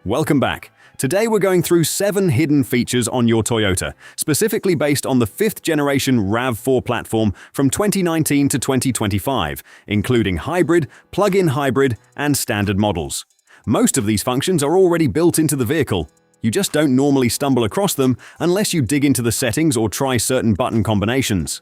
Welcome back. Today we're going through 7 hidden features on your Toyota, specifically based on the 5th generation RAV4 platform from 2019 to 2025, including hybrid, plug-in hybrid, and standard models. Most of these functions are already built into the vehicle. You just don't normally stumble across them unless you dig into the settings or try certain button combinations.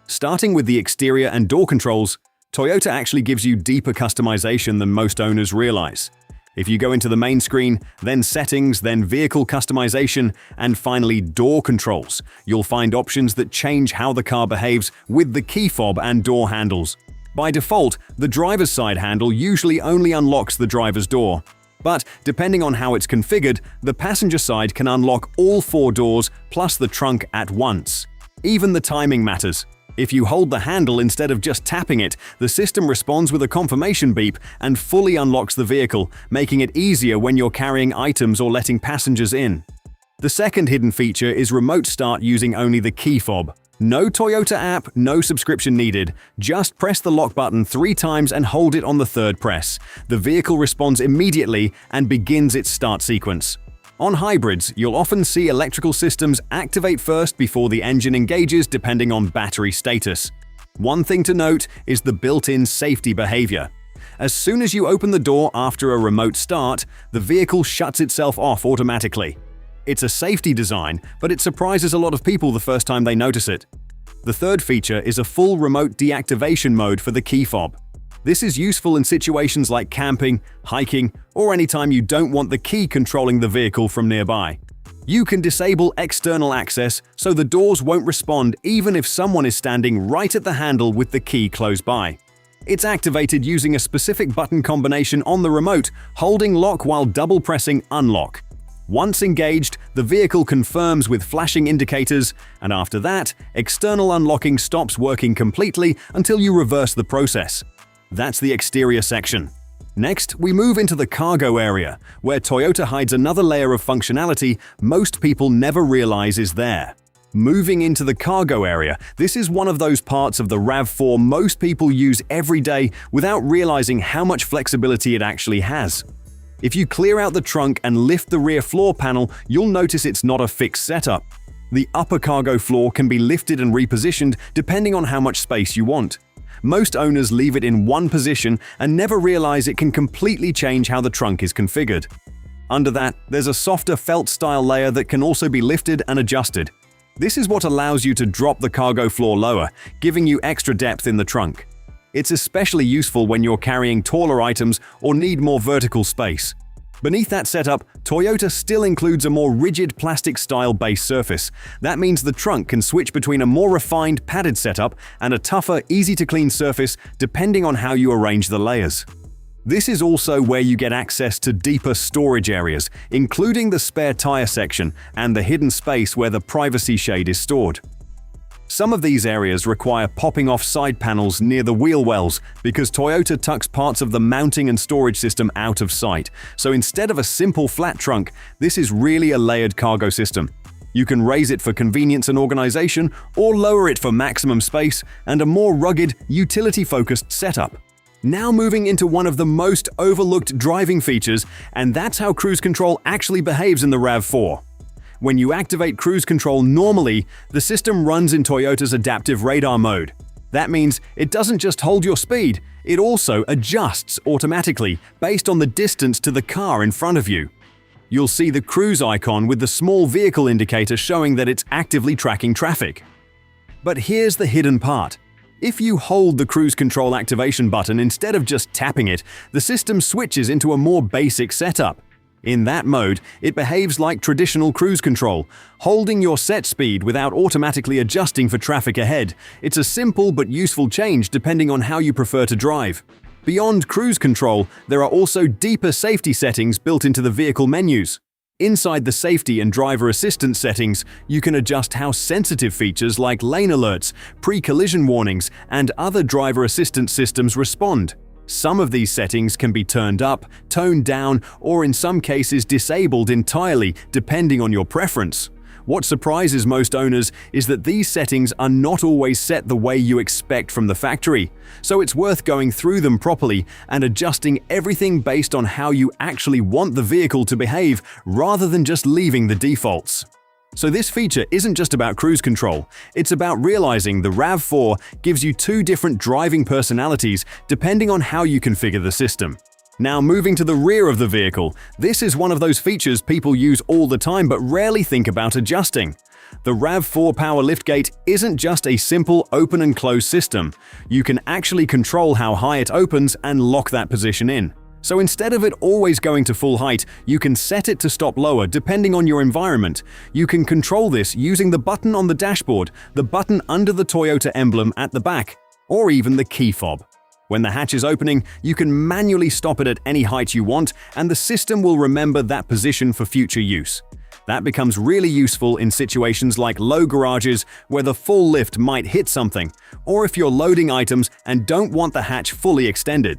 Starting with the exterior and door controls, Toyota actually gives you deeper customization than most owners realize. If you go into the main screen, then settings, then vehicle customization, and finally door controls, you'll find options that change how the car behaves with the key fob and door handles. By default, the driver's side handle usually only unlocks the driver's door. But depending on how it's configured, the passenger side can unlock all 4 doors plus the trunk at once. Even the timing matters. If you hold the handle instead of just tapping it, the system responds with a confirmation beep and fully unlocks the vehicle, making it easier when you're carrying items or letting passengers in. The second hidden feature is remote start using only the key fob. No Toyota app, no subscription needed. Just press the lock button 3 times and hold it on the 3rd press. The vehicle responds immediately and begins its start sequence. On hybrids, you'll often see electrical systems activate first before the engine engages depending on battery status. One thing to note is the built-in safety behavior. As soon as you open the door after a remote start, the vehicle shuts itself off automatically. It's a safety design, but it surprises a lot of people the first time they notice it. The third feature is a full remote deactivation mode for the key fob. This is useful in situations like camping, hiking, or anytime you don't want the key controlling the vehicle from nearby. You can disable external access so the doors won't respond even if someone is standing right at the handle with the key close by. It's activated using a specific button combination on the remote, holding lock while double pressing unlock. Once engaged, the vehicle confirms with flashing indicators, and after that, external unlocking stops working completely until you reverse the process. That's the exterior section. Next, we move into the cargo area, where Toyota hides another layer of functionality most people never realize is there. Moving into the cargo area, this is one of those parts of the RAV4 most people use every day without realizing how much flexibility it actually has. If you clear out the trunk and lift the rear floor panel, you'll notice it's not a fixed setup. The upper cargo floor can be lifted and repositioned depending on how much space you want. Most owners leave it in one position and never realize it can completely change how the trunk is configured. Under that, there's a softer felt-style layer that can also be lifted and adjusted. This is what allows you to drop the cargo floor lower, giving you extra depth in the trunk. It's especially useful when you're carrying taller items or need more vertical space. Beneath that setup, Toyota still includes a more rigid plastic-style base surface. That means the trunk can switch between a more refined padded setup and a tougher, easy-to-clean surface depending on how you arrange the layers. This is also where you get access to deeper storage areas, including the spare tire section and the hidden space where the privacy shade is stored. Some of these areas require popping off side panels near the wheel wells because Toyota tucks parts of the mounting and storage system out of sight. So instead of a simple flat trunk, this is really a layered cargo system. You can raise it for convenience and organization, or lower it for maximum space and a more rugged, utility-focused setup. Now moving into one of the most overlooked driving features, and that's how cruise control actually behaves in the RAV4. When you activate cruise control normally, the system runs in Toyota's adaptive radar mode. That means it doesn't just hold your speed, it also adjusts automatically based on the distance to the car in front of you. You'll see the cruise icon with the small vehicle indicator showing that it's actively tracking traffic. But here's the hidden part. If you hold the cruise control activation button instead of just tapping it, the system switches into a more basic setup. In that mode, it behaves like traditional cruise control, holding your set speed without automatically adjusting for traffic ahead. It's a simple but useful change depending on how you prefer to drive. Beyond cruise control, there are also deeper safety settings built into the vehicle menus. Inside the safety and driver assistance settings, you can adjust how sensitive features like lane alerts, pre-collision warnings, and other driver assistance systems respond. Some of these settings can be turned up, toned down, or in some cases disabled entirely depending on your preference. What surprises most owners is that these settings are not always set the way you expect from the factory, so it's worth going through them properly and adjusting everything based on how you actually want the vehicle to behave rather than just leaving the defaults. So this feature isn't just about cruise control, it's about realizing the RAV4 gives you two different driving personalities depending on how you configure the system. Now moving to the rear of the vehicle, this is one of those features people use all the time but rarely think about adjusting. The RAV4 power liftgate isn't just a simple open and close system. You can actually control how high it opens and lock that position in. So instead of it always going to full height, you can set it to stop lower depending on your environment. You can control this using the button on the dashboard, the button under the Toyota emblem at the back, or even the key fob. When the hatch is opening, you can manually stop it at any height you want, and the system will remember that position for future use. That becomes really useful in situations like low garages where the full lift might hit something, or if you're loading items and don't want the hatch fully extended.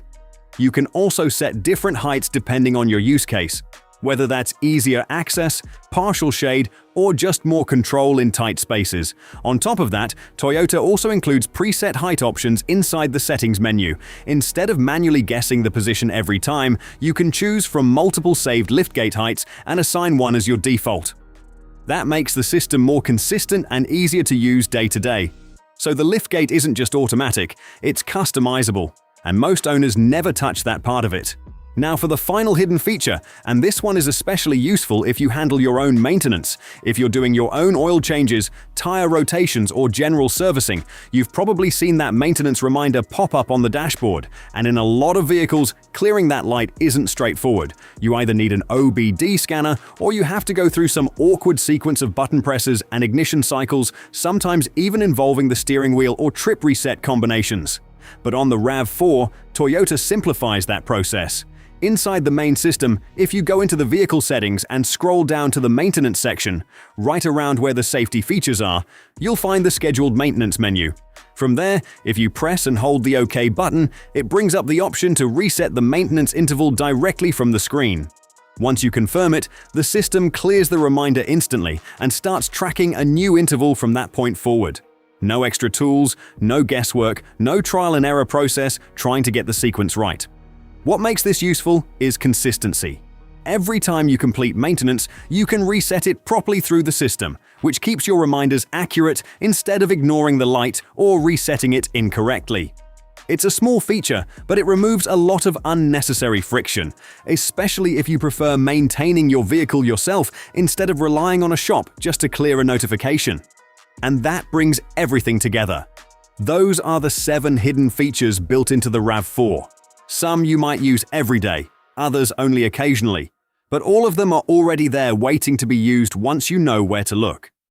You can also set different heights depending on your use case, whether that's easier access, partial shade, or just more control in tight spaces. On top of that, Toyota also includes preset height options inside the settings menu. Instead of manually guessing the position every time, you can choose from multiple saved liftgate heights and assign one as your default. That makes the system more consistent and easier to use day to day. So the liftgate isn't just automatic, it's customizable, and most owners never touch that part of it. Now for the final hidden feature, and this one is especially useful if you handle your own maintenance. If you're doing your own oil changes, tire rotations, or general servicing, you've probably seen that maintenance reminder pop up on the dashboard, and in a lot of vehicles, clearing that light isn't straightforward. You either need an OBD scanner, or you have to go through some awkward sequence of button presses and ignition cycles, sometimes even involving the steering wheel or trip reset combinations. But on the RAV4, Toyota simplifies that process. Inside the main system, if you go into the vehicle settings and scroll down to the maintenance section, right around where the safety features are, you'll find the scheduled maintenance menu. From there, if you press and hold the OK button, it brings up the option to reset the maintenance interval directly from the screen. Once you confirm it, the system clears the reminder instantly and starts tracking a new interval from that point forward. No extra tools, no guesswork, no trial and error process trying to get the sequence right. What makes this useful is consistency. Every time you complete maintenance, you can reset it properly through the system, which keeps your reminders accurate instead of ignoring the light or resetting it incorrectly. It's a small feature, but it removes a lot of unnecessary friction, especially if you prefer maintaining your vehicle yourself instead of relying on a shop just to clear a notification. And that brings everything together. Those are the 7 hidden features built into the RAV4. Some you might use every day, others only occasionally, but all of them are already there waiting to be used once you know where to look.